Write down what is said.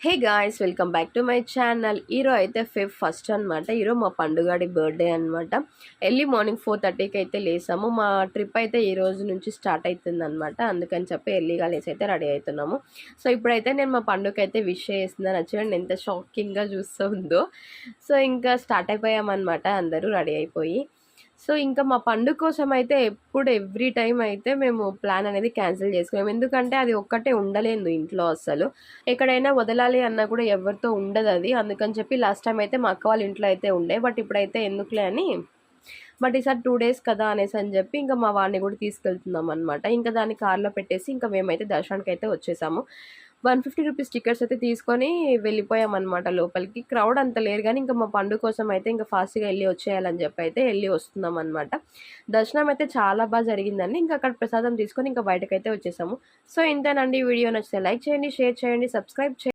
Hey guys, welcome back to my channel. ఈరోజు అయితే Feb first అనమాట. ఈరోజు మా పండుగాడి బర్త్డే అనమాట. ఎర్లీ మార్నింగ్ 4:30కి అయితే లేసాము. మా ట్రిప్ అయితే ఈ రోజు నుంచి స్టార్ట్ అవుతుంది అనమాట. అందుకని చెప్పి ఎర్లీగా లేసి అయితే రెడీ అవుతున్నాము. సో ఇప్పుడైతే నేను మా పండుగకి అయితే విష్ చేస్తున్నాను. చూడండి ఎంత షాకింగ్గా చూస్తుందో. సో ఇంకా స్టార్ట్ అయిపోయామన్నమాట, అందరూ రెడీ అయిపోయి. సో ఇంకా మా పండుగ కోసం అయితే ఎవ్రీ టైం అయితే మేము ప్లాన్ అనేది క్యాన్సిల్ చేసుకున్నాము. ఎందుకంటే అది ఒక్కటే ఉండలేదు ఇంట్లో అస్సలు. ఎక్కడైనా వదలాలి అన్నా కూడా ఎవరితో ఉండదు అది. అందుకని చెప్పి లాస్ట్ టైం అయితే మా అక్క వాళ్ళ ఇంట్లో అయితే ఉండే. బట్ ఇప్పుడైతే ఎందుకులే అని, బట్ ఈసారి 2 డేస్ కదా అనేసి అని చెప్పి ఇంకా మా వాడిని కూడా తీసుకెళ్తున్నాం అనమాట. ఇంకా దాన్ని కార్లో పెట్టేసి ఇంకా మేమైతే దర్శనానికి అయితే వచ్చేసాము. 150 రూపీస్ టికెట్స్ అయితే తీసుకొని వెళ్ళిపోయామన్నమాట లోపలికి. క్రౌడ్ అంత లేరు కానీ ఇంకా మా పండుగ కోసం అయితే ఇంకా ఫాస్ట్గా వెళ్ళి వచ్చేయాలని చెప్పి అయితే వెళ్ళి వస్తున్నాం అనమాట. దర్శనం అయితే చాలా బాగా జరిగిందండి. ఇంకా అక్కడ ప్రసాదం తీసుకొని ఇంకా బయటకైతే వచ్చేసాము. సో ఇంతేనండి. వీడియో నచ్చితే లైక్ చేయండి, షేర్ చేయండి, సబ్స్క్రైబ్ చేయండి.